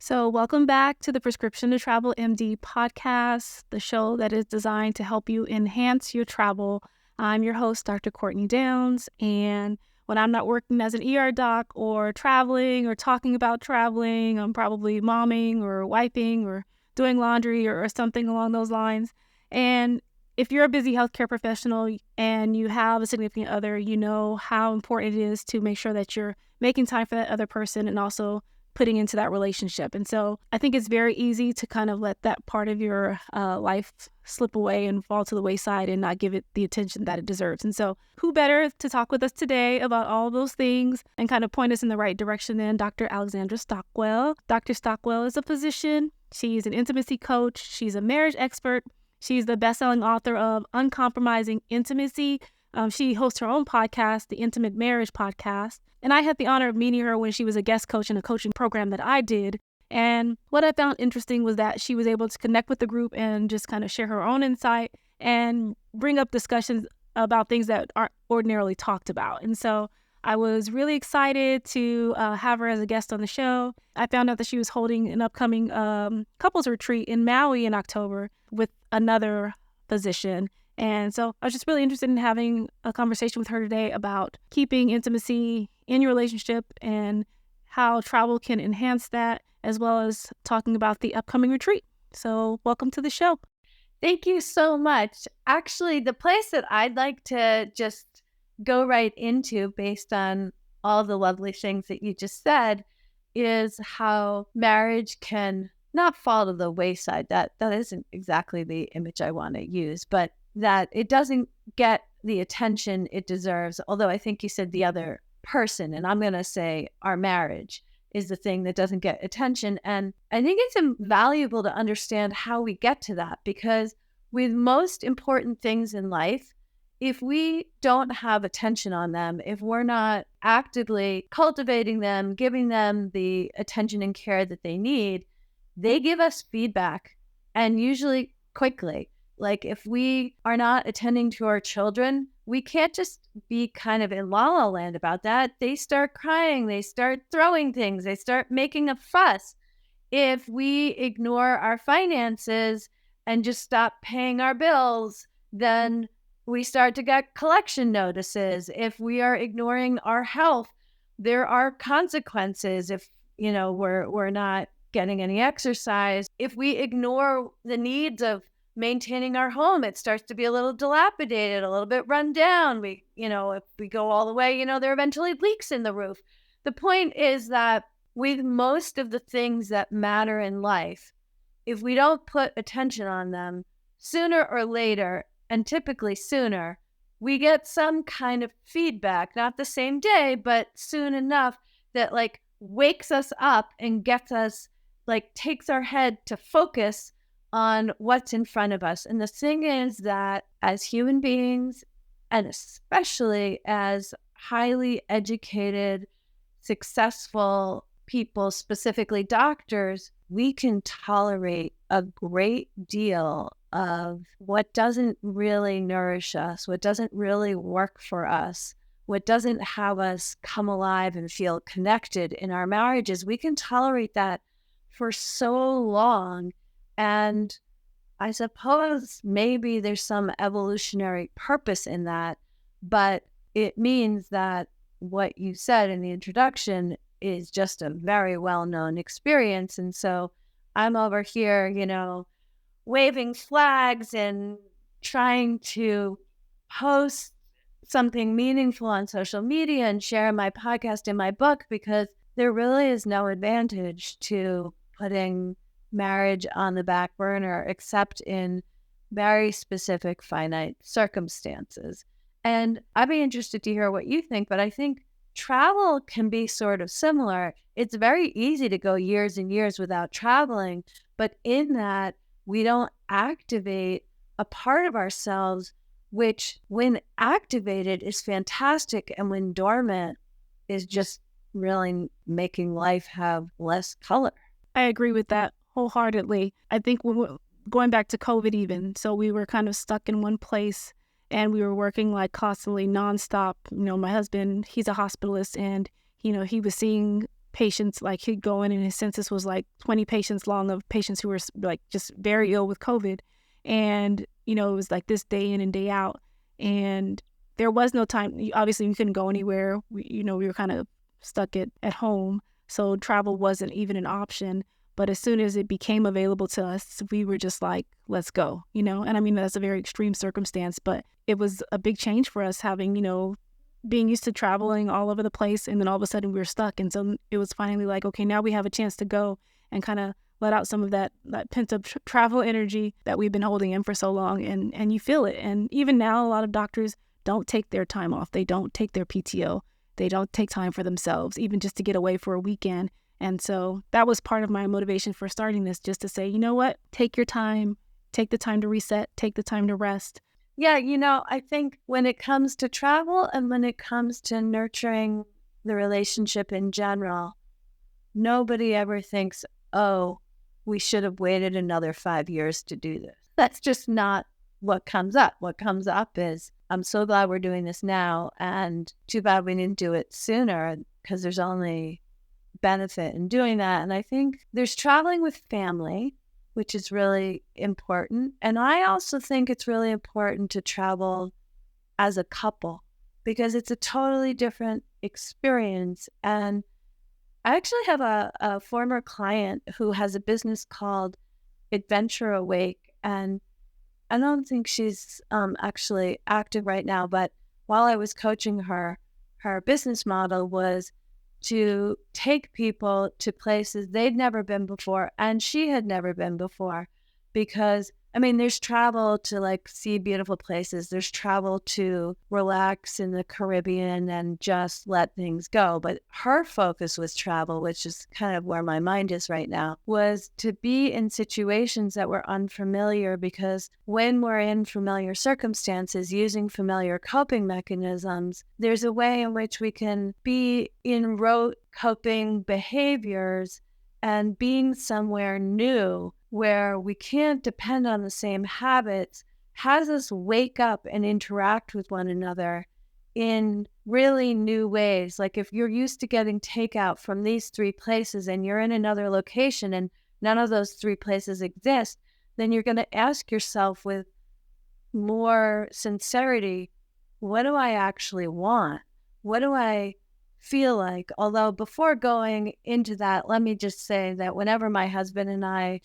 So, welcome back to the Prescription to Travel MD podcast, the show that is designed to help you enhance your travel. I'm your host, Dr. Courtney Downes, and when I'm not working as an ER doc or traveling or talking about traveling, I'm probably momming or wiping or doing laundry or something along those lines. And if you're a busy healthcare professional and you have a significant other, you know how important it is to make sure that you're making time for that other person and also putting into that relationship. And so I think it's very easy to kind of let that part of your life slip away and fall to the wayside and not give it the attention that it deserves. And so who better to talk with us today about all those things and kind of point us in the right direction than Dr. Alexandra Stockwell. Dr. Stockwell is a physician. She's an intimacy coach. She's a marriage expert. She's the best-selling author of Uncompromising Intimacy. She hosts her own podcast, the Intimate Marriage Podcast. And I had the honor of meeting her when she was a guest coach in a coaching program that I did. And what I found interesting was that she was able to connect with the group and just kind of share her own insight and bring up discussions about things that aren't ordinarily talked about. And so I was really excited to have her as a guest on the show. I found out that she was holding an upcoming couples retreat in Maui in October with another physician. And so I was just really interested in having a conversation with her today about keeping intimacy in your relationship and how travel can enhance that, as well as talking about the upcoming retreat. So welcome to the show. Thank you so much. Actually, the place that I'd like to just go right into based on all the lovely things that you just said is how marriage can not fall to the wayside. That isn't exactly the image I want to use, but that it doesn't get the attention it deserves. Although I think you said the other person, and I'm going to say our marriage is the thing that doesn't get attention. And I think it's invaluable to understand how we get to that, because with most important things in life, if we don't have attention on them, if we're not actively cultivating them, giving them the attention and care that they need, they give us feedback, and usually quickly. Like if we are not attending to our children, we can't just be kind of in la-la land about that. They start crying, they start throwing things, they start making a fuss. If we ignore our finances and just stop paying our bills, then we start to get collection notices. If we are ignoring our health, there are consequences. If, we're not getting any exercise, if we ignore the needs of maintaining our home, it starts to be a little dilapidated, a little bit run down. If we go all the way, there are eventually leaks in the roof. The point is that with most of the things that matter in life, if we don't put attention on them, sooner or later, and typically sooner, we get some kind of feedback, not the same day, but soon enough that wakes us up and gets us, takes our head to focus on what's in front of us. And the thing is that as human beings, and especially as highly educated, successful people, specifically doctors, we can tolerate a great deal of what doesn't really nourish us, what doesn't really work for us, what doesn't have us come alive and feel connected in our marriages. We can tolerate that for so long. And I suppose maybe there's some evolutionary purpose in that, but it means that what you said in the introduction is just a very well-known experience. And so I'm over here, waving flags and trying to post something meaningful on social media and share my podcast and my book, because there really is no advantage to putting marriage on the back burner except in very specific finite circumstances. And I'd be interested to hear what you think, but I think travel can be sort of similar. It's very easy to go years and years without traveling, but in that we don't activate a part of ourselves which, when activated, is fantastic, and when dormant is just really making life have less color. I agree with that wholeheartedly. I think going back to COVID even, so we were kind of stuck in one place and we were working constantly nonstop. My husband, he's a hospitalist, and, he was seeing patients, like he'd go in and his census was like 20 patients long of patients who were like just very ill with COVID. And, you know, it was like this day in and day out. And there was no time. Obviously, we couldn't go anywhere. We were kind of stuck at home. So travel wasn't even an option. But as soon as it became available to us, we were just like, let's go, you know? And I mean, that's a very extreme circumstance, but it was a big change for us having, you know, being used to traveling all over the place. And then all of a sudden we were stuck. And so it was finally like, okay, now we have a chance to go and kind of let out some of that pent up travel energy that we've been holding in for so long. And you feel it. And even now, a lot of doctors don't take their time off. They don't take their PTO. They don't take time for themselves, even just to get away for a weekend. And so that was part of my motivation for starting this, just to say, you know what, take your time, take the time to reset, take the time to rest. Yeah, you know, I think when it comes to travel and when it comes to nurturing the relationship in general, nobody ever thinks, oh, we should have waited another 5 years to do this. That's just not what comes up. What comes up is, I'm so glad we're doing this now, and too bad we didn't do it sooner, because there's only benefit in doing that. And I think there's traveling with family, which is really important. And I also think it's really important to travel as a couple, because it's a totally different experience. And I actually have a former client who has a business called Adventure Awake. And I don't think she's actually active right now, but while I was coaching her, her business model was to take people to places they'd never been before and she had never been before. Because, I mean, there's travel to like see beautiful places. There's travel to relax in the Caribbean and just let things go. But her focus was travel, which is kind of where my mind is right now, was to be in situations that were unfamiliar, because when we're in familiar circumstances, using familiar coping mechanisms, there's a way in which we can be in rote coping behaviors, and being somewhere new where we can't depend on the same habits has us wake up and interact with one another in really new ways. Like if you're used to getting takeout from these 3 places and you're in another location and none of those 3 places exist, then you're going to ask yourself with more sincerity, what do I actually want? What do I feel like? Although before going into that, let me just say that whenever my husband and I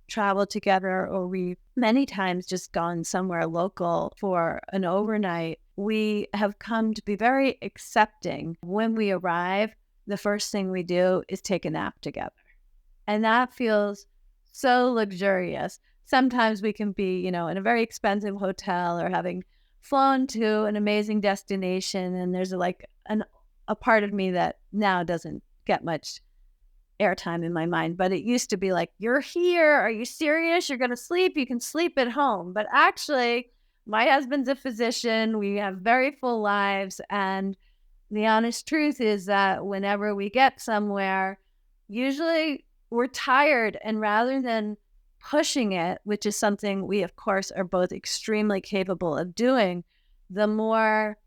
travel together, or we many times just gone somewhere local for an overnight, we have come to be very accepting. When we arrive, the first thing we do is take a nap together. And that feels so luxurious. Sometimes we can be, you know, in a very expensive hotel or having flown to an amazing destination, and there's a part of me that now doesn't get much airtime in my mind, but it used to be like, you're here, are you serious? You're going to sleep? You can sleep at home. But actually, my husband's a physician. We have very full lives. And the honest truth is that whenever we get somewhere, usually we're tired. And rather than pushing it, which is something we, of course, are both extremely capable of doing, the more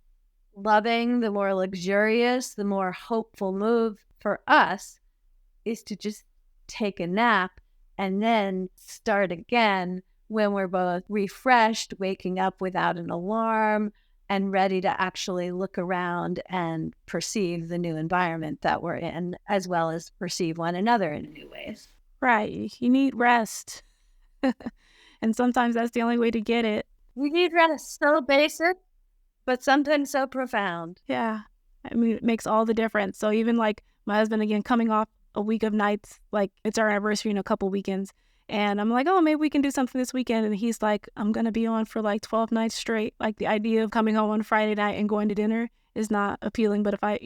loving, the more luxurious, the more hopeful move for us is to just take a nap and then start again when we're both refreshed, waking up without an alarm, and ready to actually look around and perceive the new environment that we're in, as well as perceive one another in new ways. Right. You need rest. And sometimes that's the only way to get it. We need rest. So basic, but sometimes so profound. Yeah. I mean, it makes all the difference. So even like my husband, again, coming off a week of nights, like it's our anniversary in a couple weekends. And I'm like, oh, maybe we can do something this weekend. And he's like, I'm going to be on for like 12 nights straight. Like the idea of coming home on Friday night and going to dinner is not appealing. But if I,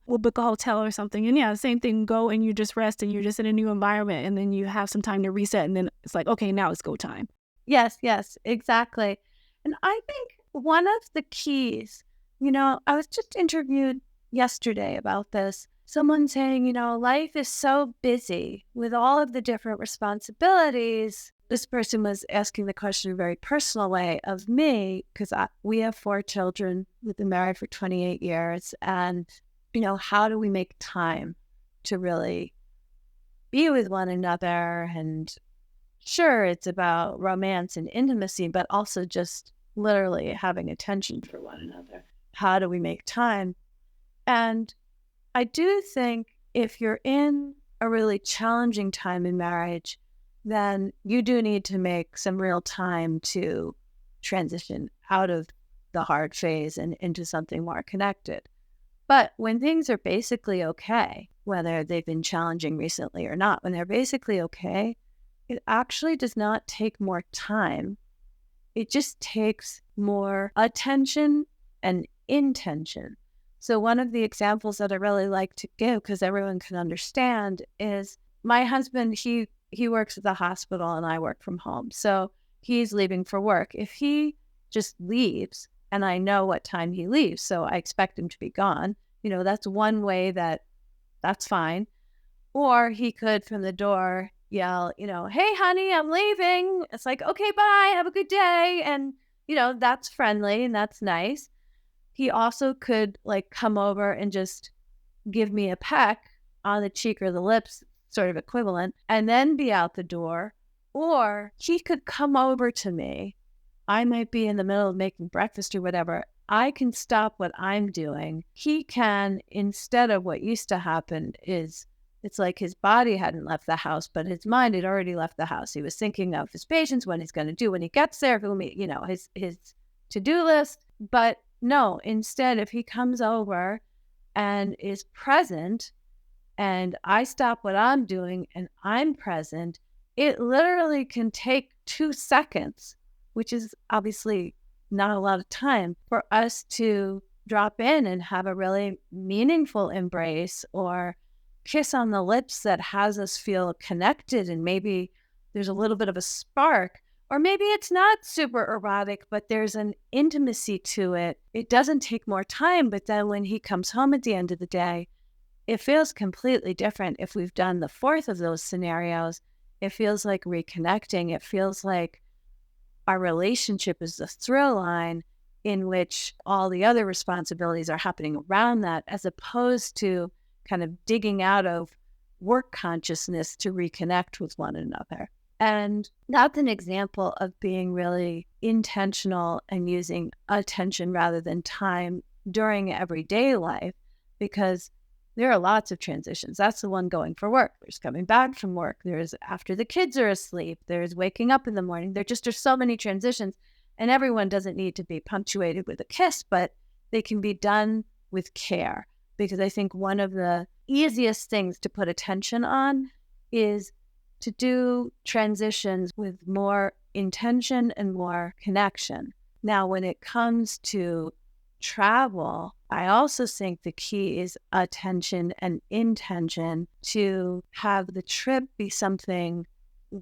we'll book a hotel or something. And yeah, same thing, go and you just rest and you're just in a new environment. And then you have some time to reset. And then it's like, okay, now it's go time. Yes, exactly. And I think one of the keys, I was just interviewed yesterday about this. Someone saying, life is so busy with all of the different responsibilities. This person was asking the question in a very personal way of me, because we have 4 children. We've been married for 28 years. And, how do we make time to really be with one another. And sure, it's about romance and intimacy, but also just literally having attention for one another. How do we make time? And I do think if you're in a really challenging time in marriage, then you do need to make some real time to transition out of the hard phase and into something more connected. But when things are basically okay, whether they've been challenging recently or not, when they're basically okay, it actually does not take more time. It just takes more attention and intention. So one of the examples that I really like to give, because everyone can understand, is my husband, he works at the hospital and I work from home. So he's leaving for work. If he just leaves, and I know what time he leaves, so I expect him to be gone, that's one way that's fine. Or he could, from the door, yell, hey, honey, I'm leaving. It's like, okay, bye, have a good day. And, that's friendly and that's nice. He also could come over and just give me a peck on the cheek or the lips, sort of equivalent, and then be out the door. Or he could come over to me. I might be in the middle of making breakfast or whatever. I can stop what I'm doing. He can, instead of what used to happen is, it's like his body hadn't left the house, but his mind had already left the house. He was thinking of his patients, what he's going to do when he gets there, his to-do list. But no, instead, if he comes over and is present and I stop what I'm doing and I'm present, it literally can take 2 seconds, which is obviously not a lot of time, for us to drop in and have a really meaningful embrace or kiss on the lips that has us feel connected. And maybe there's a little bit of a spark, or maybe it's not super erotic, but there's an intimacy to it. It doesn't take more time, but then when he comes home at the end of the day, it feels completely different. If we've done the fourth of those scenarios, it feels like reconnecting. It feels like our relationship is the thrill line in which all the other responsibilities are happening around that, as opposed to kind of digging out of work consciousness to reconnect with one another. And that's an example of being really intentional and using attention rather than time during everyday life, because there are lots of transitions. That's the one going for work. There's coming back from work. There's after the kids are asleep. There's waking up in the morning. There just are so many transitions, and everyone doesn't need to be punctuated with a kiss, but they can be done with care. Because I think one of the easiest things to put attention on is to do transitions with more intention and more connection. Now, when it comes to travel, I also think the key is attention and intention to have the trip be something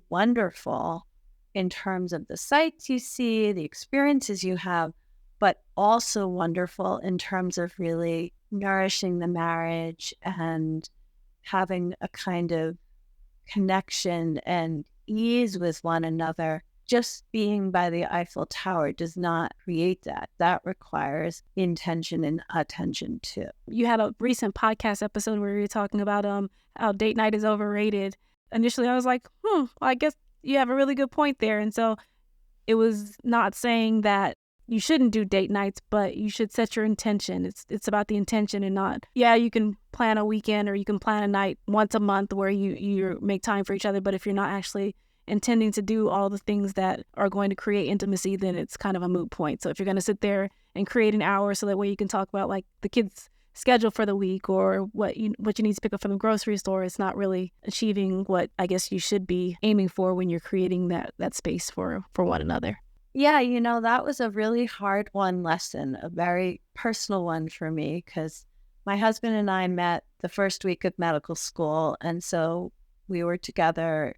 wonderful in terms of the sights you see, the experiences you have, but also wonderful in terms of really nourishing the marriage and having a kind of connection and ease with one another. Just being by the Eiffel Tower does not create that. That requires intention and attention too. You had a recent podcast episode where you were talking about how date night is overrated. Initially, I was like, well, I guess you have a really good point there. And so it was not saying that you shouldn't do date nights, but you should set your intention. It's about the intention and not, you can plan a weekend or you can plan a night once a month where you make time for each other. But if you're not actually intending to do all the things that are going to create intimacy, then it's kind of a moot point. So if you're going to sit there and create an hour so that way you can talk about like the kids' schedule for the week or what you need to pick up from the grocery store, it's not really achieving what I guess you should be aiming for when you're creating that space for one another. Yeah, that was a really hard lesson, a very personal one for me, because my husband and I met the first week of medical school. And so we were together.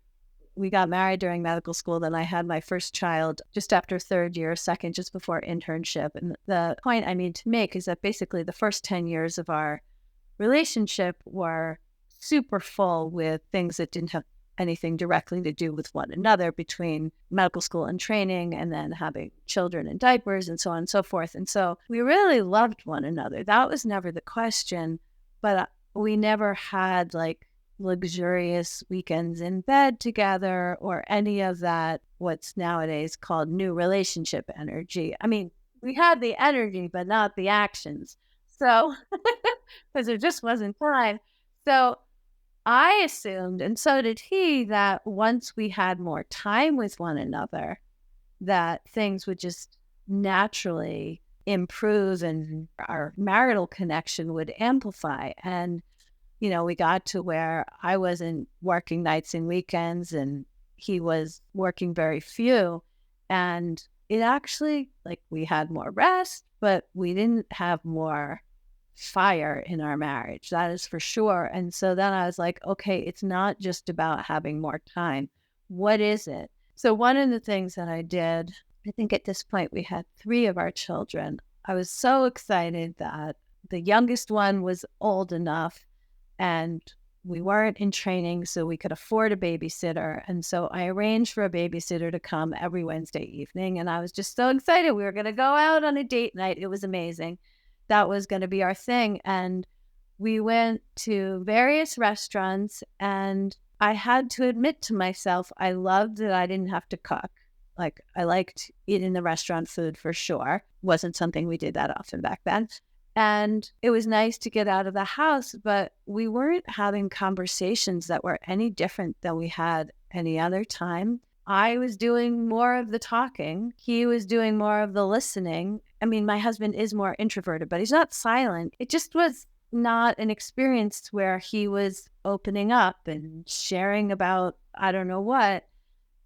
We got married during medical school. Then I had my first child just after third year, second, just before internship. And the point I mean to make is that basically the first 10 years of our relationship were super full with things that didn't have anything directly to do with one another, between medical school and training and then having children and diapers and so on and so forth. And so we really loved one another. That was never the question. But we never had like luxurious weekends in bed together or any of that, what's nowadays called new relationship energy. I mean, we had the energy, but not the actions. So, because there just wasn't time. So I assumed, and so did he, that once we had more time with one another, that things would just naturally improve and our marital connection would amplify. And, we got to where I wasn't working nights and weekends and he was working very few. And it actually, like, we had more rest, but we didn't have more fire in our marriage. That is for sure. And so then I was like, okay, it's not just about having more time. What is it? So one of the things that I did, I think at this point we had 3 of our children. I was so excited that the youngest one was old enough and we weren't in training, so we could afford a babysitter. And so I arranged for a babysitter to come every Wednesday evening. And I was just so excited. We were going to go out on a date night. It was amazing. That was going to be our thing. And we went to various restaurants, and I had to admit to myself, I loved that I didn't have to cook. Like, I liked eating the restaurant food for sure. Wasn't something we did that often back then. And it was nice to get out of the house, but we weren't having conversations that were any different than we had any other time. I was doing more of the talking. He was doing more of the listening. I mean, my husband is more introverted, but he's not silent. It just was not an experience where he was opening up and sharing about I don't know what.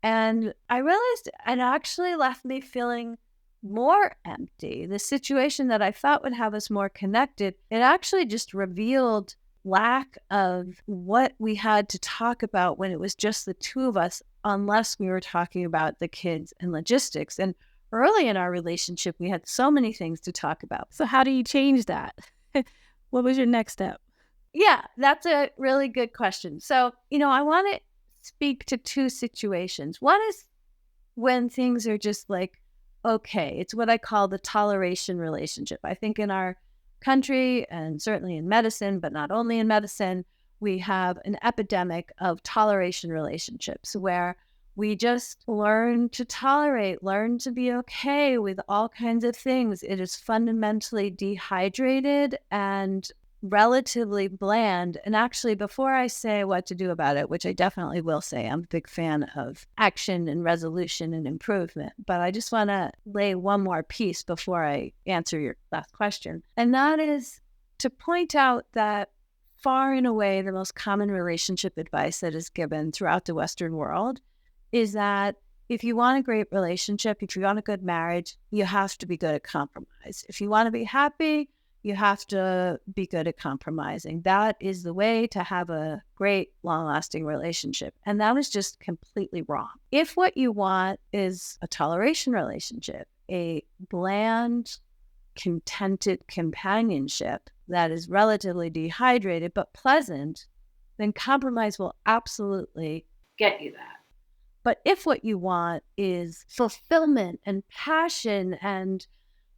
And I realized it actually left me feeling more empty. The situation that I thought would have us more connected, it actually just revealed lack of what we had to talk about when it was just the 2 of us, unless we were talking about the kids and logistics. And early in our relationship, we had so many things to talk about. So how do you change that? What was your next step? Yeah, that's a really good question. So, I want to speak to 2 situations. One is when things are just like, okay, it's what I call the toleration relationship. I think in our country and certainly in medicine, but not only in medicine, we have an epidemic of toleration relationships where we just learn to tolerate, learn to be okay with all kinds of things. It is fundamentally dehydrated and relatively bland. And actually, before I say what to do about it, which I definitely will say, I'm a big fan of action and resolution and improvement. But I just want to lay one more piece before I answer your last question. And that is to point out that far and away, the most common relationship advice that is given throughout the Western world is that if you want a great relationship, if you want a good marriage, you have to be good at compromise. If you want to be happy, you have to be good at compromising. That is the way to have a great, long-lasting relationship. And that is just completely wrong. If what you want is a toleration relationship, a bland, contented companionship that is relatively dehydrated but pleasant, then compromise will absolutely get you that. But if what you want is fulfillment and passion and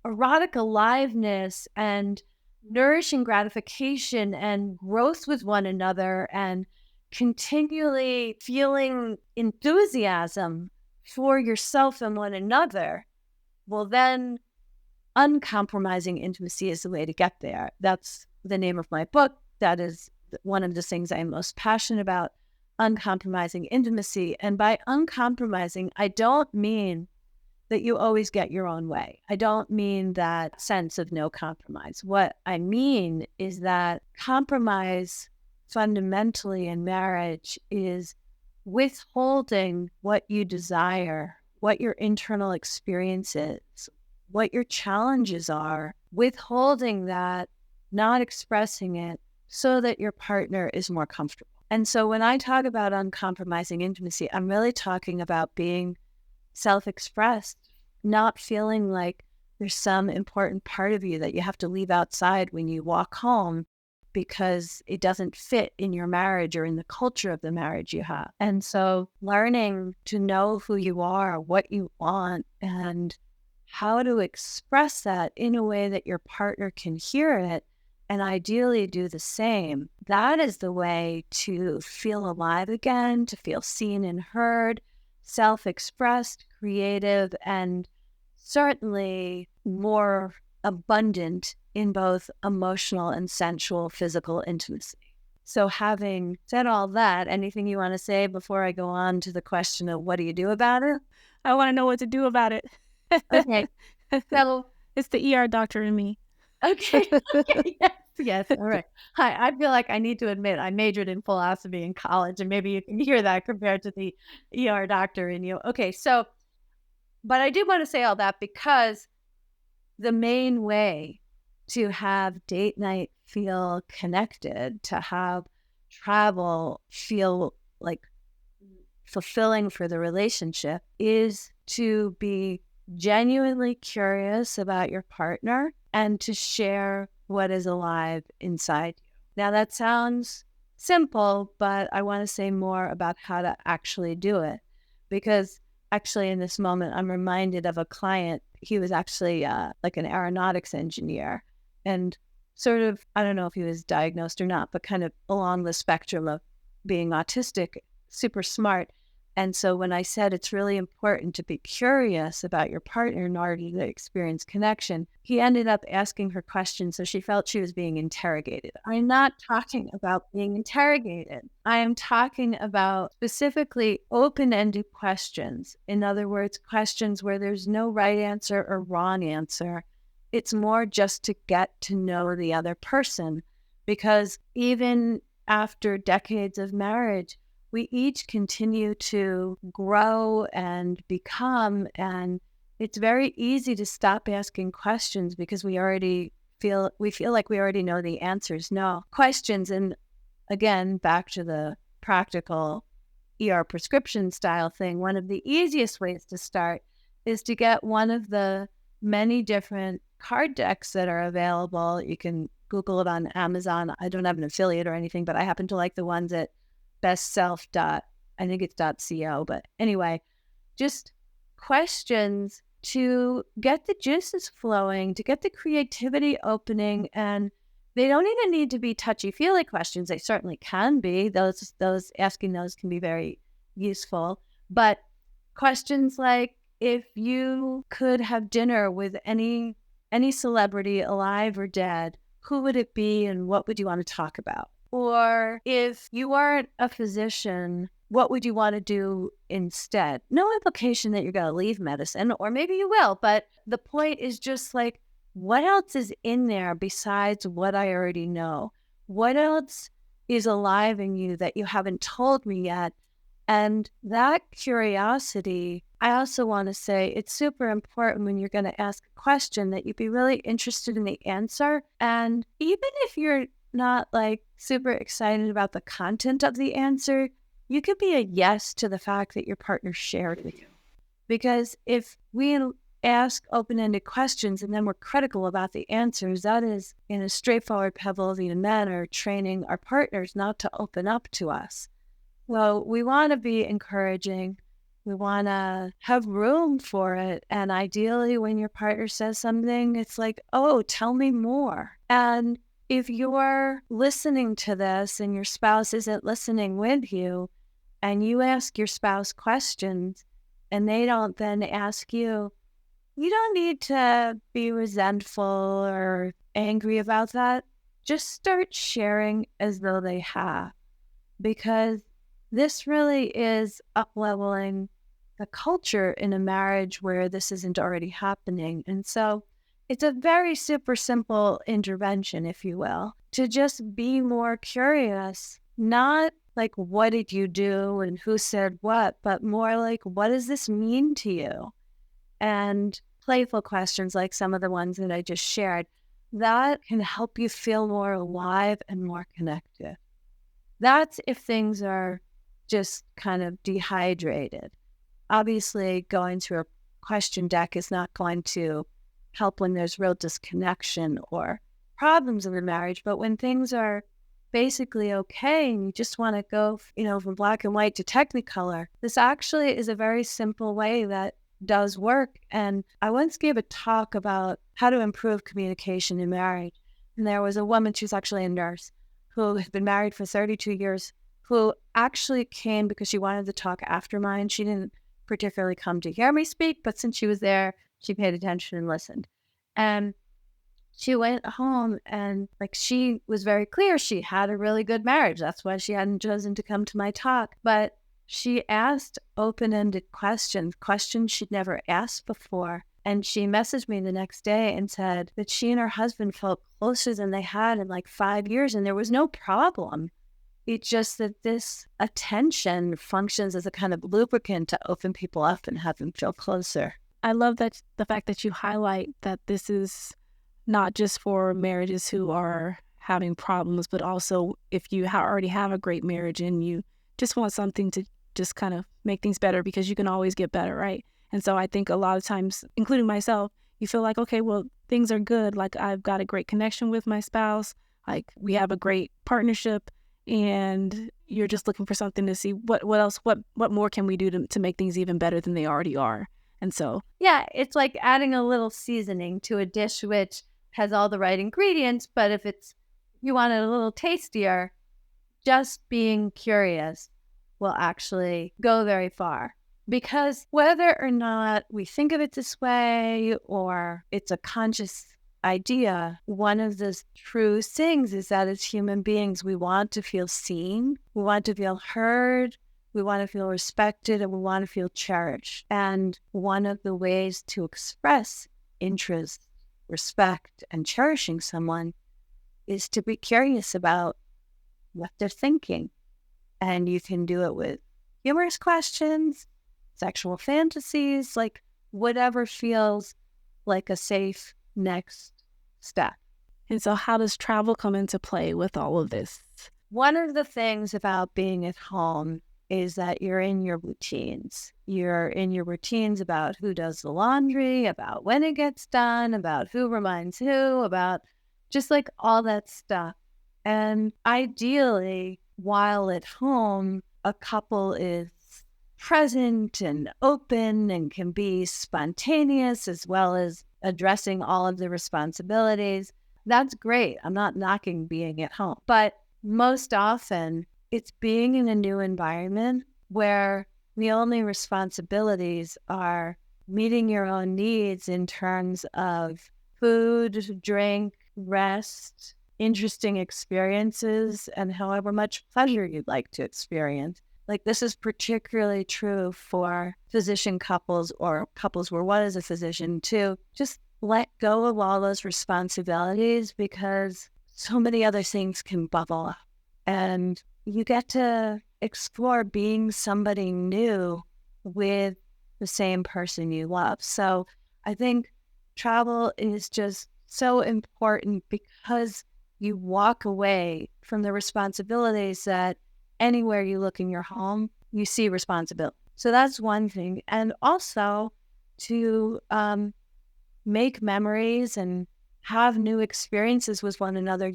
erotic aliveness and nourishing gratification and growth with one another and continually feeling enthusiasm for yourself and one another, well, then uncompromising intimacy is the way to get there. That's the name of my book. That is one of the things I'm most passionate about, uncompromising intimacy. And by uncompromising, I don't mean that you always get your own way. I don't mean that sense of no compromise. What I mean is that compromise fundamentally in marriage is withholding what you desire, what your internal experience is, what your challenges are, withholding that, not expressing it so that your partner is more comfortable. And so when I talk about uncompromising intimacy, I'm really talking about being self-expressed, not feeling like there's some important part of you that you have to leave outside when you walk home because it doesn't fit in your marriage or in the culture of the marriage you have. And so learning to know who you are, what you want, and how to express that in a way that your partner can hear it and ideally do the same. That is the way to feel alive again, to feel seen and heard, self-expressed, creative, and certainly more abundant in both emotional and sensual physical intimacy. So having said all that, anything you want to say before I go on to the question of what do you do about it? I want to know what to do about it. Okay. So It's the ER doctor in me. okay. Okay. Yes. All right. Hi. I feel like I need to admit I majored in philosophy in college, and maybe you can hear that compared to the ER doctor in you. Okay. So, but I do want to say all that because the main way to have date night feel connected, to have travel feel like fulfilling for the relationship, is to be genuinely curious about your partner and to share what is alive inside you. Now, that sounds simple, but I want to say more about how to actually do it because actually, in this moment, I'm reminded of a client. He was actually like an aeronautics engineer and sort of, I don't know if he was diagnosed or not, but kind of along the spectrum of being autistic, super smart. And so when I said it's really important to be curious about your partner in order to experience connection, he ended up asking her questions. So she felt she was being interrogated. I'm not talking about being interrogated. I am talking about specifically open-ended questions. In other words, questions where there's no right answer or wrong answer. It's more just to get to know the other person. Because even after decades of marriage, we each continue to grow and become, and it's very easy to stop asking questions because we feel like we already know the answers. No questions. And again, back to the practical ER prescription style thing, one of the easiest ways to start is to get one of the many different card decks that are available. You can Google it on Amazon. I don't have an affiliate or anything, but I happen to like the ones at bestself. I think it's .co, but anyway, just questions to get the juices flowing, to get the creativity opening. And they don't even need to be touchy-feely questions. They certainly can be. Those asking those can be very useful. But questions like, if you could have dinner with any celebrity, alive or dead, who would it be and what would you want to talk about? Or if you weren't a physician, what would you want to do instead? No implication that you're going to leave medicine, or maybe you will, but the point is just like, what else is in there besides what I already know? What else is alive in you that you haven't told me yet? And that curiosity, I also want to say it's super important when you're going to ask a question that you be really interested in the answer. And even if you're not like super excited about the content of the answer, you could be a yes to the fact that your partner shared with you. Because if we ask open-ended questions and then we're critical about the answers, that is, in a straightforward Pavlovian manner, training our partners not to open up to us. Well, we want to be encouraging. We want to have room for it. And ideally, when your partner says something, it's like, oh, tell me more. And if you're listening to this and your spouse isn't listening with you, and you ask your spouse questions and they don't then ask you, you don't need to be resentful or angry about that. Just start sharing as though they have, because this really is up-leveling the culture in a marriage where this isn't already happening. And so it's a very super simple intervention, if you will, to just be more curious, not like, what did you do and who said what, but more like, what does this mean to you? And playful questions like some of the ones that I just shared, that can help you feel more alive and more connected. That's if things are just kind of dehydrated. Obviously, going through a question deck is not going to help when there's real disconnection or problems in the marriage, but when things are basically okay and you just want to go, from black and white to technicolor, this actually is a very simple way that does work. And I once gave a talk about how to improve communication in marriage. And there was a woman, she was actually a nurse, who had been married for 32 years, who actually came because she wanted to talk after mine. She didn't particularly come to hear me speak, but since she was there, she paid attention and listened. And she went home and she was very clear she had a really good marriage. That's why she hadn't chosen to come to my talk. But she asked open-ended questions she'd never asked before. And she messaged me the next day and said that she and her husband felt closer than they had in 5 years, and there was no problem. It's just that this attention functions as a kind of lubricant to open people up and have them feel closer. I love that the fact that you highlight that this is not just for marriages who are having problems, but also if you already have a great marriage and you just want something to just kind of make things better, because you can always get better, right? And so I think a lot of times, including myself, you feel like, okay, well, things are good. I've got a great connection with my spouse. We have a great partnership, and you're just looking for something to see what else, what more can we do to make things even better than they already are. And so, yeah, it's like adding a little seasoning to a dish which has all the right ingredients, but if you want it a little tastier, just being curious will actually go very far. Because whether or not we think of it this way or it's a conscious idea, one of the true things is that as human beings, we want to feel seen, we want to feel heard, we want to feel respected, and we want to feel cherished. And one of the ways to express interest, respect, and cherishing someone is to be curious about what they're thinking. And you can do it with humorous questions, sexual fantasies, whatever feels like a safe next step. And so how does travel come into play with all of this? One of the things about being at home is that you're in your routines. You're in your routines about who does the laundry, about when it gets done, about who reminds who, about just all that stuff. And ideally, while at home, a couple is present and open and can be spontaneous as well as addressing all of the responsibilities. That's great. I'm not knocking being at home. But most often, it's being in a new environment where the only responsibilities are meeting your own needs in terms of food, drink, rest, interesting experiences, and however much pleasure you'd like to experience. This is particularly true for physician couples or couples where one is a physician to just let go of all those responsibilities, because so many other things can bubble up. And you get to explore being somebody new with the same person you love. So I think travel is just so important because you walk away from the responsibilities that anywhere you look in your home, you see responsibility. So that's one thing. And also to make memories and have new experiences with one another.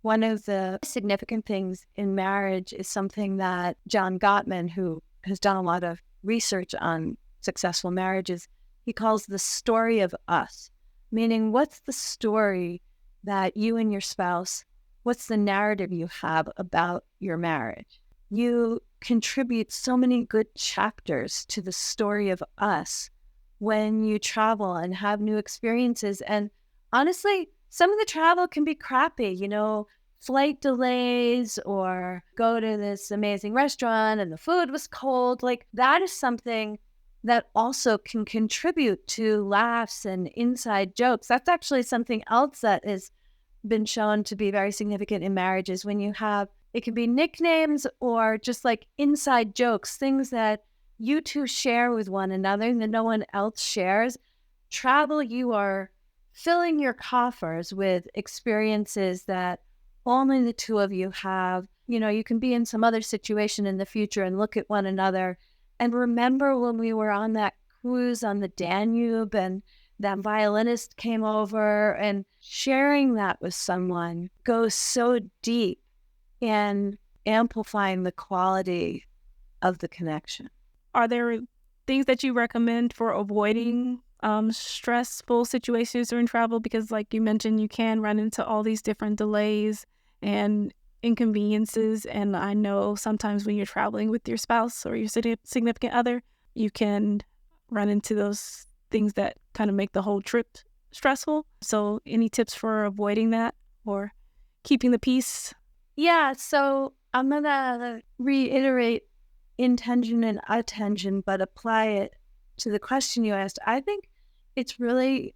One of the significant things in marriage is something that John Gottman, who has done a lot of research on successful marriages, he calls the story of us, meaning what's the story that you and your spouse, what's the narrative you have about your marriage? You contribute so many good chapters to the story of us when you travel and have new experiences. And honestly, some of the travel can be crappy, flight delays or go to this amazing restaurant and the food was cold. That is something that also can contribute to laughs and inside jokes. That's actually something else that has been shown to be very significant in marriages when you have, it can be nicknames or just inside jokes, things that you two share with one another that no one else shares. Travel, you are filling your coffers with experiences that only the two of you have. You can be in some other situation in the future and look at one another and remember when we were on that cruise on the Danube and that violinist came over, and sharing that with someone goes so deep in amplifying the quality of the connection. Are there things that you recommend for avoiding stressful situations during travel because, like you mentioned, you can run into all these different delays and inconveniences. And I know sometimes when you're traveling with your spouse or your significant other, you can run into those things that kind of make the whole trip stressful. So, any tips for avoiding that or keeping the peace? Yeah, so I'm gonna reiterate intention and attention, but apply it to the question you asked. I think it's really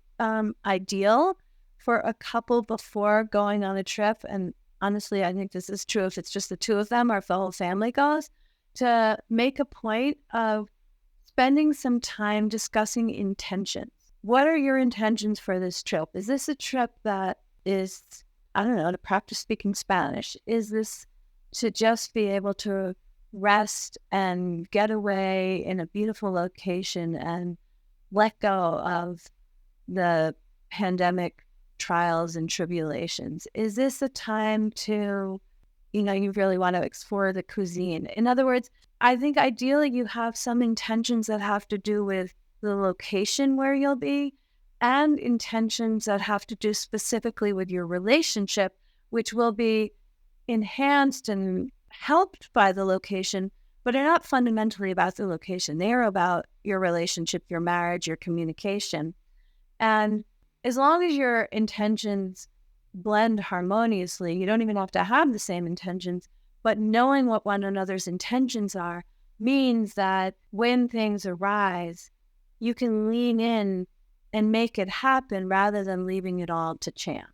ideal for a couple before going on a trip. And honestly, I think this is true if it's just the two of them or if the whole family goes, to make a point of spending some time discussing intentions. What are your intentions for this trip? Is this a trip that is, I don't know, to practice speaking Spanish? Is this to just be able to rest and get away in a beautiful location and let go of the pandemic trials and tribulations? Is this a time to, you really want to explore the cuisine? In other words, I think ideally you have some intentions that have to do with the location where you'll be and intentions that have to do specifically with your relationship, which will be enhanced and helped by the location, but are not fundamentally about the location. They are about your relationship, your marriage, your communication. And as long as your intentions blend harmoniously, you don't even have to have the same intentions, but knowing what one another's intentions are means that when things arise, you can lean in and make it happen rather than leaving it all to chance.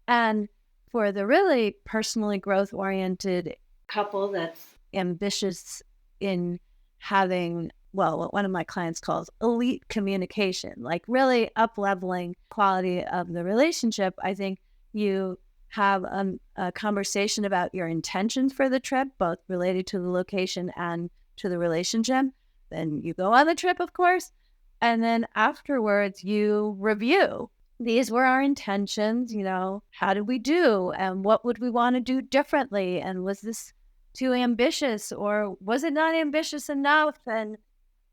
And for the really personally growth-oriented couple that's ambitious in having, well, what one of my clients calls elite communication, like really up-leveling quality of the relationship, I think you have a conversation about your intentions for the trip, both related to the location and to the relationship. Then you go on the trip, of course, and then afterwards you review. These were our intentions, how did we do? And what would we want to do differently? And was this too ambitious or was it not ambitious enough? And,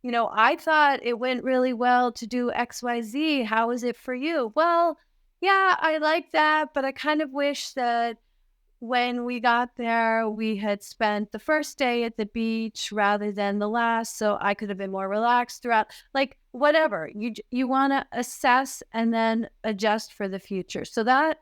I thought it went really well to do XYZ. How was it for you? Well, yeah, I like that, but I kind of wish that when we got there, we had spent the first day at the beach rather than the last, so I could have been more relaxed throughout. Like, whatever. You want to assess and then adjust for the future. So that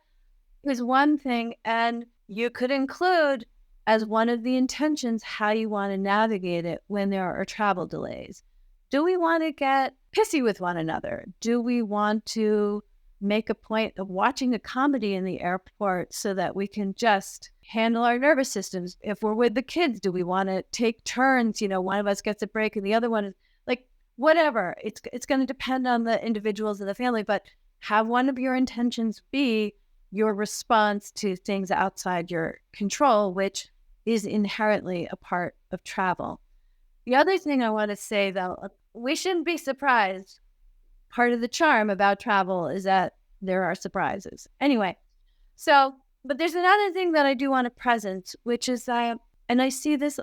is one thing, and you could include as one of the intentions how you want to navigate it when there are travel delays. Do we want to get pissy with one another? Do we want to make a point of watching a comedy in the airport so that we can just handle our nervous systems? If we're with the kids, do we want to take turns? One of us gets a break and the other one is like, whatever. It's going to depend on the individuals in the family, but have one of your intentions be your response to things outside your control, which is inherently a part of travel. The other thing I want to say, though, we shouldn't be surprised. Part of the charm about travel is that there are surprises. Anyway, but there's another thing that I do want to present, which is that, and I see this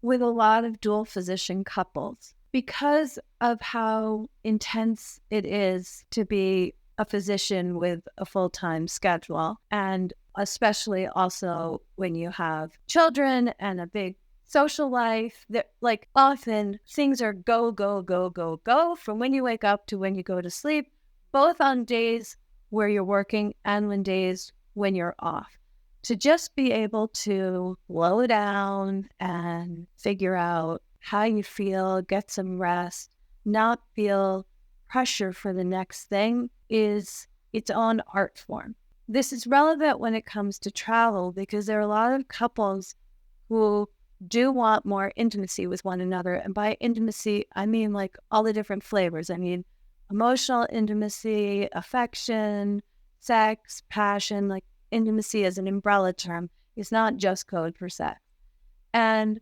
with a lot of dual physician couples, because of how intense it is to be a physician with a full-time schedule, and especially also when you have children and a big social life, that like often things are go, go, go, go, go from when you wake up to when you go to sleep, both on days where you're working and on days when you're off. To just be able to slow down and figure out how you feel, get some rest, not feel pressure for the next thing is its own art form. This is relevant when it comes to travel because there are a lot of couples who do want more intimacy with one another. And by intimacy, I mean like all the different flavors. I mean emotional intimacy, affection, sex, passion, like intimacy as an umbrella term is not just code for sex. And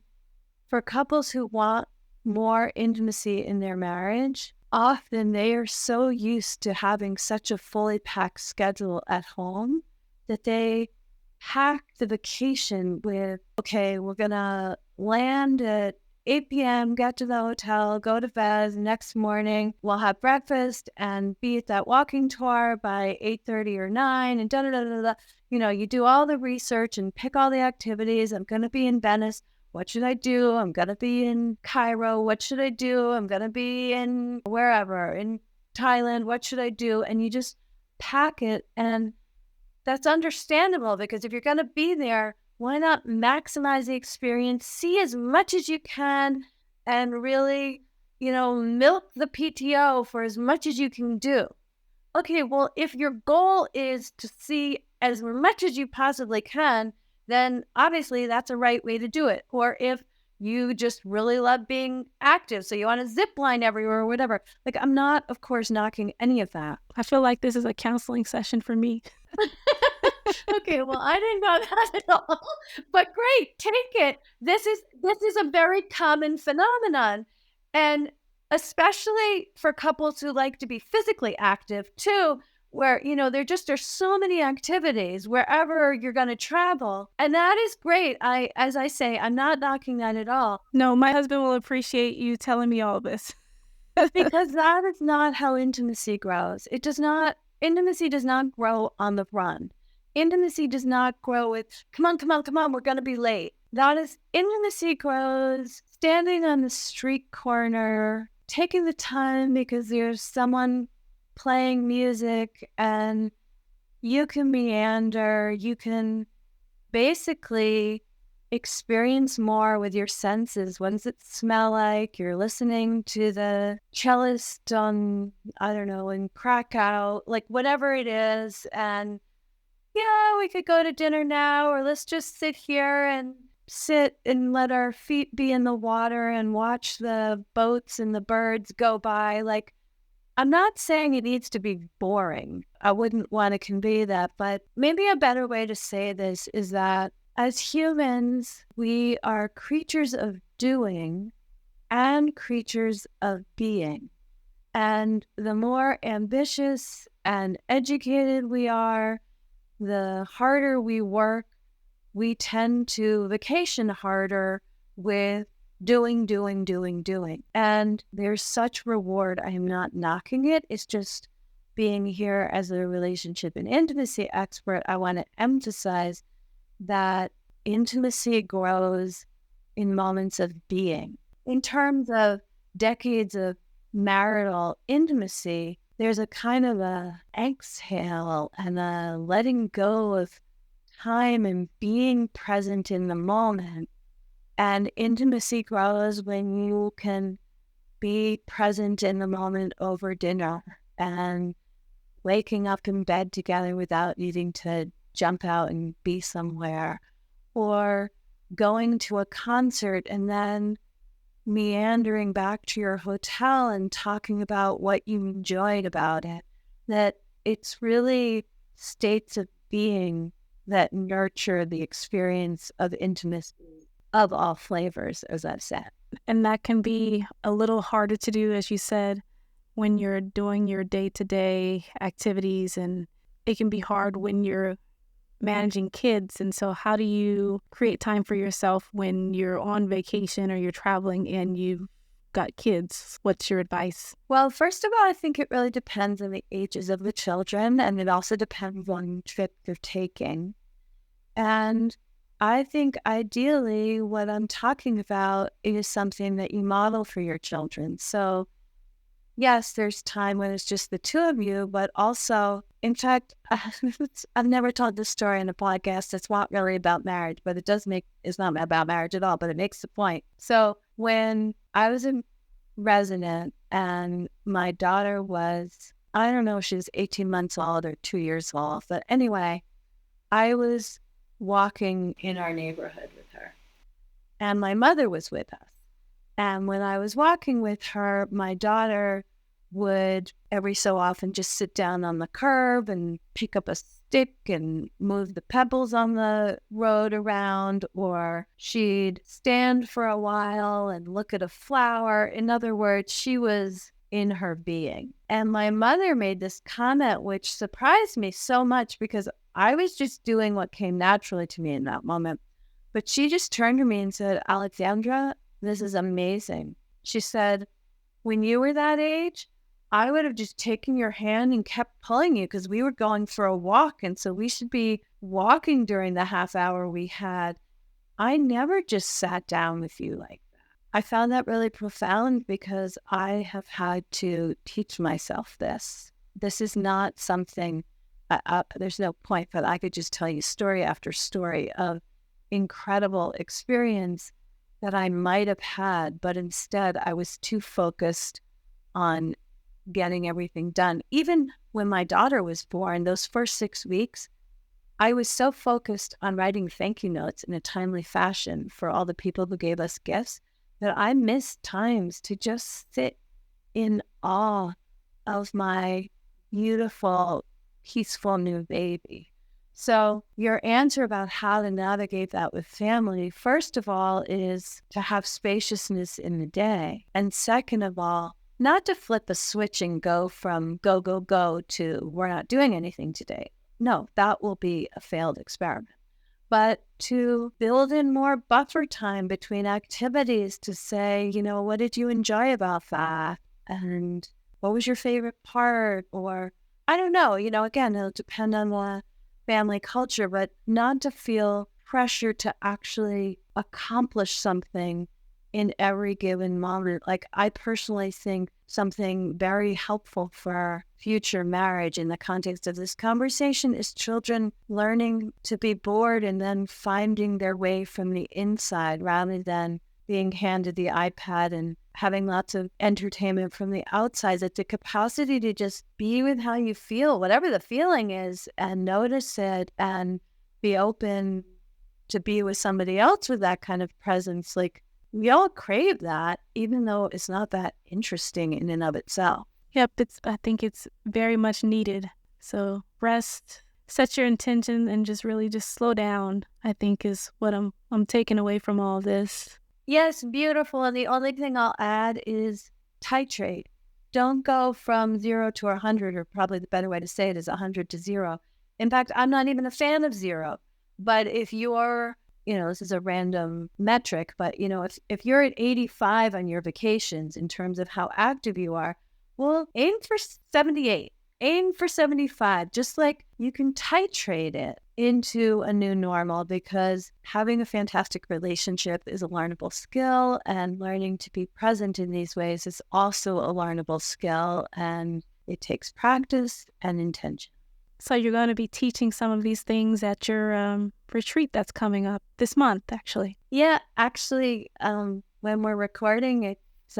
for couples who want more intimacy in their marriage, often they are so used to having such a fully packed schedule at home that they hack the vacation with, okay, we're going to land at 8 p.m., get to the hotel, go to bed. Next morning, we'll have breakfast and be at that walking tour by 8:30 or 9 and da da da da da. You do all the research and pick all the activities. I'm going to be in Venice. What should I do? I'm going to be in Cairo. What should I do? I'm going to be in wherever, in Thailand. What should I do? And you just pack it. And that's understandable because if you're going to be there, why not maximize the experience, see as much as you can, and really, milk the PTO for as much as you can do. Okay, well, if your goal is to see as much as you possibly can, then obviously that's a right way to do it. Or if you just really love being active, so you want to zip line everywhere or whatever. Like, I'm not, of course, knocking any of that. I feel like this is a counseling session for me. Okay, well, I didn't know that at all. But great, take it. This is a very common phenomenon. And especially for couples who like to be physically active too, where, there's so many activities wherever you're going to travel. And that is great. As I say, I'm not knocking that at all. No, my husband will appreciate you telling me all this. Because that is not how intimacy grows. Intimacy does not grow on the run. Intimacy does not grow with, come on, we're going to be late. Intimacy grows standing on the street corner, taking the time because there's someone playing music and you can meander, you can basically experience more with your senses. What does it smell like? You're listening to the cellist on, I don't know, in Krakow, like whatever it is. And yeah, we could go to dinner now, or let's just sit here and let our feet be in the water and watch the boats and the birds go by. Like, I'm not saying it needs to be boring. I wouldn't want to convey that, but maybe a better way to say this is that as humans, we are creatures of doing and creatures of being. And the more ambitious and educated we are, the harder we work, we tend to vacation harder with doing. And there's such reward. I am not knocking it. It's just being here as a relationship and intimacy expert. I want to emphasize that intimacy grows in moments of being. In terms of decades of marital intimacy, there's a kind of a exhale and a letting go of time and being present in the moment. And intimacy grows when you can be present in the moment over dinner and waking up in bed together without needing to jump out and be somewhere, or going to a concert and then meandering back to your hotel and talking about what you enjoyed about it. That it's really states of being that nurture the experience of intimacy of all flavors, as I've said. And that can be a little harder to do, as you said, when you're doing your day-to-day activities, and it can be hard when you're managing kids. And so how do you create time for yourself when you're on vacation or you're traveling and you've got kids? What's your advice? Well, first of all, I think it really depends on the ages of the children, and it also depends on the trip you're taking. And I think ideally what I'm talking about is something that you model for your children. So yes, there's time when it's just the two of you, but also, in fact, I've never told this story in a podcast. It's not really about marriage, but it's not about marriage at all, but it makes the point. So when I was a resident and my daughter was, I don't know if she was 18 months old or 2 years old, but anyway, I was walking in our neighborhood with her and my mother was with us. And when I was walking with her, my daughter would every so often just sit down on the curb and pick up a stick and move the pebbles on the road around, or she'd stand for a while and look at a flower. In other words, she was in her being. And my mother made this comment which surprised me so much because I was just doing what came naturally to me in that moment. But she just turned to me and said, "Alexandra, this is amazing. She said, when you were that age, I would have just taken your hand and kept pulling you because we were going for a walk. And so we should be walking during the half hour we had. I never just sat down with you like that. I found that really profound because I have had to teach myself this. This is not something, there's no point, but I could just tell you story after story of incredible experience that I might have had, but instead I was too focused on getting everything done. Even when my daughter was born, those first 6 weeks, I was so focused on writing thank you notes in a timely fashion for all the people who gave us gifts that I missed times to just sit in awe of my beautiful, peaceful new baby. So your answer about how to navigate that with family, first of all, is to have spaciousness in the day. And second of all, not to flip a switch and go from go, go, go to we're not doing anything today. No, that will be a failed experiment. But to build in more buffer time between activities to say, what did you enjoy about that? And what was your favorite part? Or I don't know, again, it'll depend on the family culture, but not to feel pressure to actually accomplish something in every given moment. Like I personally think something very helpful for future marriage in the context of this conversation is children learning to be bored and then finding their way from the inside rather than being handed the iPad and having lots of entertainment from the outside. That the capacity to just be with how you feel, whatever the feeling is, and notice it and be open to be with somebody else with that kind of presence. Like we all crave that, even though it's not that interesting in and of itself. Yep, I think it's very much needed. So rest, set your intention, and just really just slow down, I think is what I'm taking away from all this. Yes, beautiful. And the only thing I'll add is titrate. Don't go from 0 to 100, or probably the better way to say it is 100 to 0. In fact, I'm not even a fan of 0. But if you're, this is a random metric, but, if you're at 85 on your vacations in terms of how active you are, well, aim for 78. Aim for 75, just like you can titrate it into a new normal, because having a fantastic relationship is a learnable skill, and learning to be present in these ways is also a learnable skill, and it takes practice and intention. So you're going to be teaching some of these things at your retreat that's coming up this month, actually. Yeah, actually, when we're recording, it's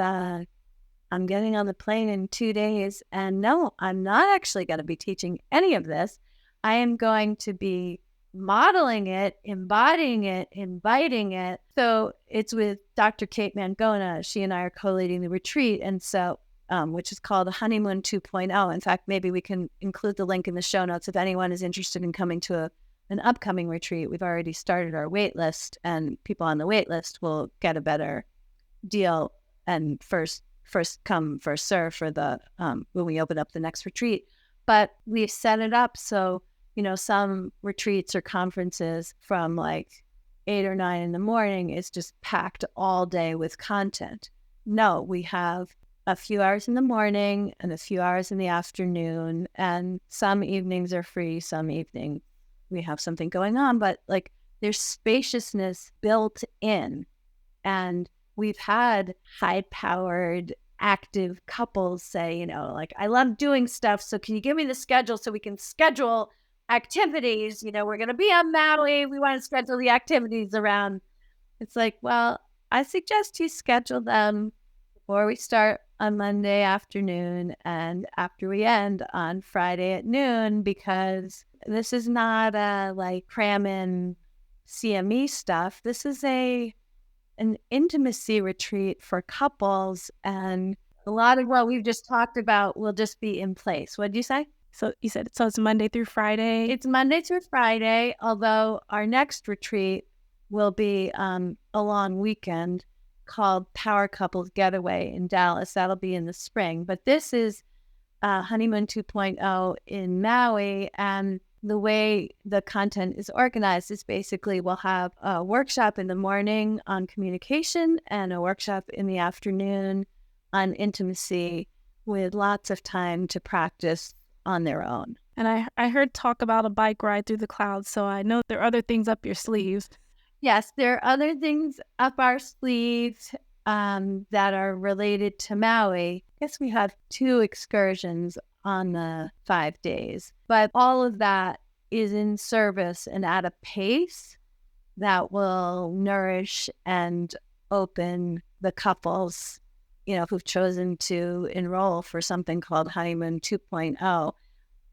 I'm getting on the plane in 2 days, and no, I'm not actually going to be teaching any of this. I am going to be modeling it, embodying it, inviting it. So it's with Dr. Kate Mangona. She and I are co-leading the retreat, and so which is called Honeymoon 2.0. In fact, maybe we can include the link in the show notes if anyone is interested in coming to an upcoming retreat. We've already started our wait list, and people on the wait list will get a better deal and first come, first serve for the when we open up the next retreat. But we've set it up so, some retreats or conferences from like 8 or 9 in the morning is just packed all day with content. No, we have a few hours in the morning and a few hours in the afternoon, and some evenings are free, some evenings we have something going on, but like there's spaciousness built in. And we've had high-powered, active couples say, like, I love doing stuff, so can you give me the schedule so we can schedule activities? We're going to be on Maui. We want to schedule the activities around. It's like, well, I suggest you schedule them before we start on Monday afternoon and after we end on Friday at noon, because this is not like cram in CME stuff. This is an intimacy retreat for couples, and a lot of what we've just talked about will just be in place. What did you say? So you said it's Monday through Friday? It's Monday through Friday, although our next retreat will be a long weekend called Power Couples Getaway in Dallas. That'll be in the spring. But this is Honeymoon 2.0 in Maui, and the way the content is organized is basically we'll have a workshop in the morning on communication and a workshop in the afternoon on intimacy, with lots of time to practice on their own. And I heard talk about a bike ride through the clouds, so I know there are other things up your sleeves. Yes, there are other things up our sleeves that are related to Maui. I guess we have 2 excursions on the 5 days, but all of that is in service and at a pace that will nourish and open the couples, who've chosen to enroll for something called Honeymoon 2.0.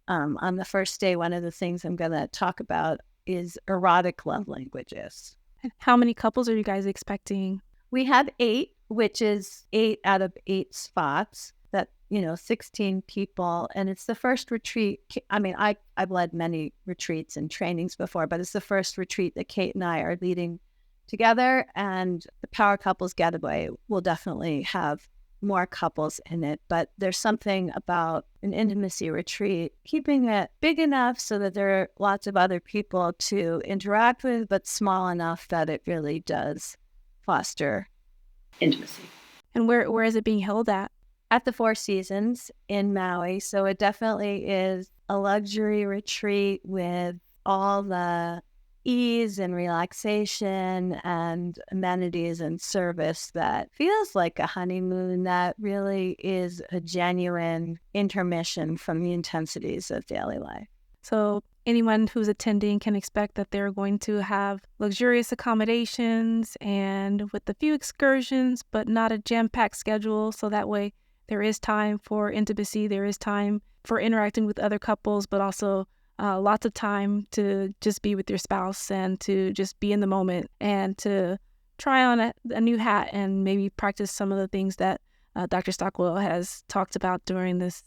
On the first day, one of the things I'm going to talk about is erotic love languages. How many couples are you guys expecting? We have 8, which is 8 out of 8 spots. That 16 people, and it's the first retreat. I mean, I've led many retreats and trainings before, but it's the first retreat that Kate and I are leading together, and the Power Couples Getaway will definitely have more couples in it. But there's something about an intimacy retreat, keeping it big enough so that there are lots of other people to interact with, but small enough that it really does foster intimacy. And where is it being held at? At the Four Seasons in Maui. So it definitely is a luxury retreat with all the ease and relaxation and amenities and service that feels like a honeymoon, that really is a genuine intermission from the intensities of daily life. So anyone who's attending can expect that they're going to have luxurious accommodations and with a few excursions, but not a jam-packed schedule. So that way there is time for intimacy, there is time for interacting with other couples, but also lots of time to just be with your spouse and to just be in the moment and to try on a new hat and maybe practice some of the things that Dr. Stockwell has talked about during this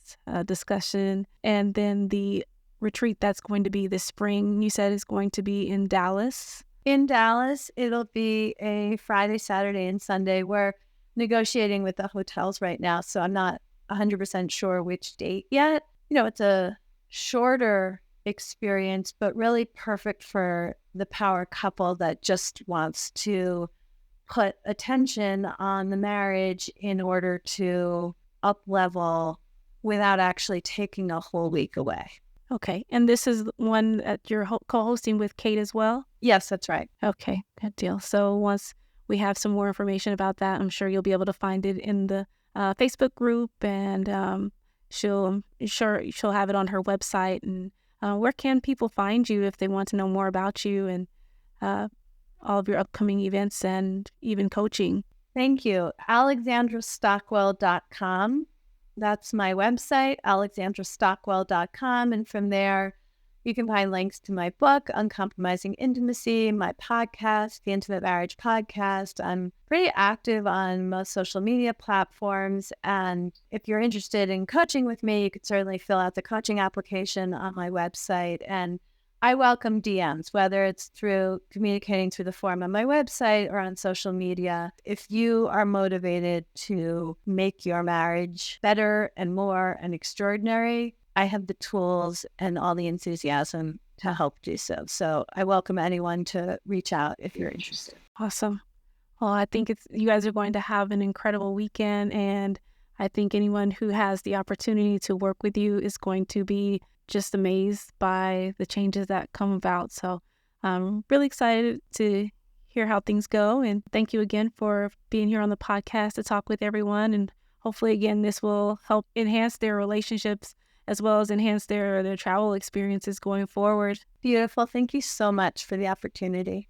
discussion. And then the retreat that's going to be this spring, you said, is going to be in Dallas. In Dallas, it'll be a Friday, Saturday, and Sunday. We're negotiating with the hotels right now, so I'm not 100% sure which date yet. It's a shorter experience, but really perfect for the power couple that just wants to put attention on the marriage in order to up-level without actually taking a whole week away. Okay. And this is one that you're co-hosting with Kate as well? Yes, that's right. Okay. Good deal. So once we have some more information about that, I'm sure you'll be able to find it in the Facebook group, and she'll have it on her website. And where can people find you if they want to know more about you and all of your upcoming events and even coaching? Thank you. AlexandraStockwell.com. That's my website, AlexandraStockwell.com. And from there, you can find links to my book, Uncompromising Intimacy, my podcast, the Intimate Marriage Podcast. I'm pretty active on most social media platforms. And if you're interested in coaching with me, you could certainly fill out the coaching application on my website. And I welcome DMs, whether it's through communicating through the form on my website or on social media. If you are motivated to make your marriage better and more and extraordinary, I have the tools and all the enthusiasm to help do so. So I welcome anyone to reach out if you're interested. Awesome. Well, I think you guys are going to have an incredible weekend, and I think anyone who has the opportunity to work with you is going to be just amazed by the changes that come about. So I'm really excited to hear how things go. And thank you again for being here on the podcast to talk with everyone. And hopefully, again, this will help enhance their relationships as well as enhance their travel experiences going forward. Beautiful. Thank you so much for the opportunity.